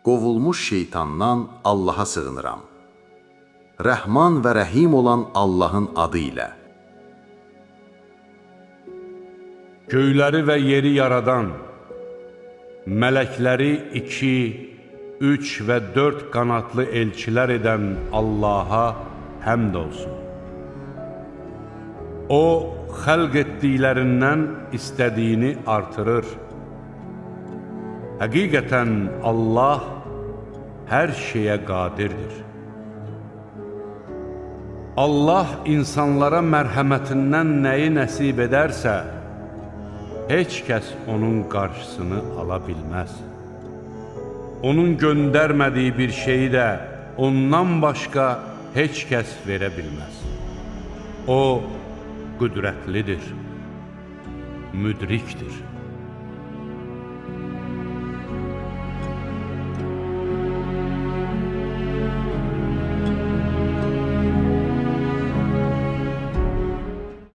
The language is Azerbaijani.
qovulmuş şeytandan Allaha sığınıram. Rəhman və Rəhim olan Allahın adı ilə. Göyləri və yeri yaradan, mələkləri 2, 3 və 4 qanatlı elçilər edən Allaha həmd olsun. O, xəlq etdiklərindən istədiyini artırır. Həqiqətən Allah hər şeyə qadirdir. Allah insanlara mərhəmətindən nəyi nəsib edərsə, heç kəs onun qarşısını ala bilməz. Onun göndərmədiyi bir şeyi də ondan başqa heç kəs verə bilməz. O, qüdrətlidir, müdrikdir.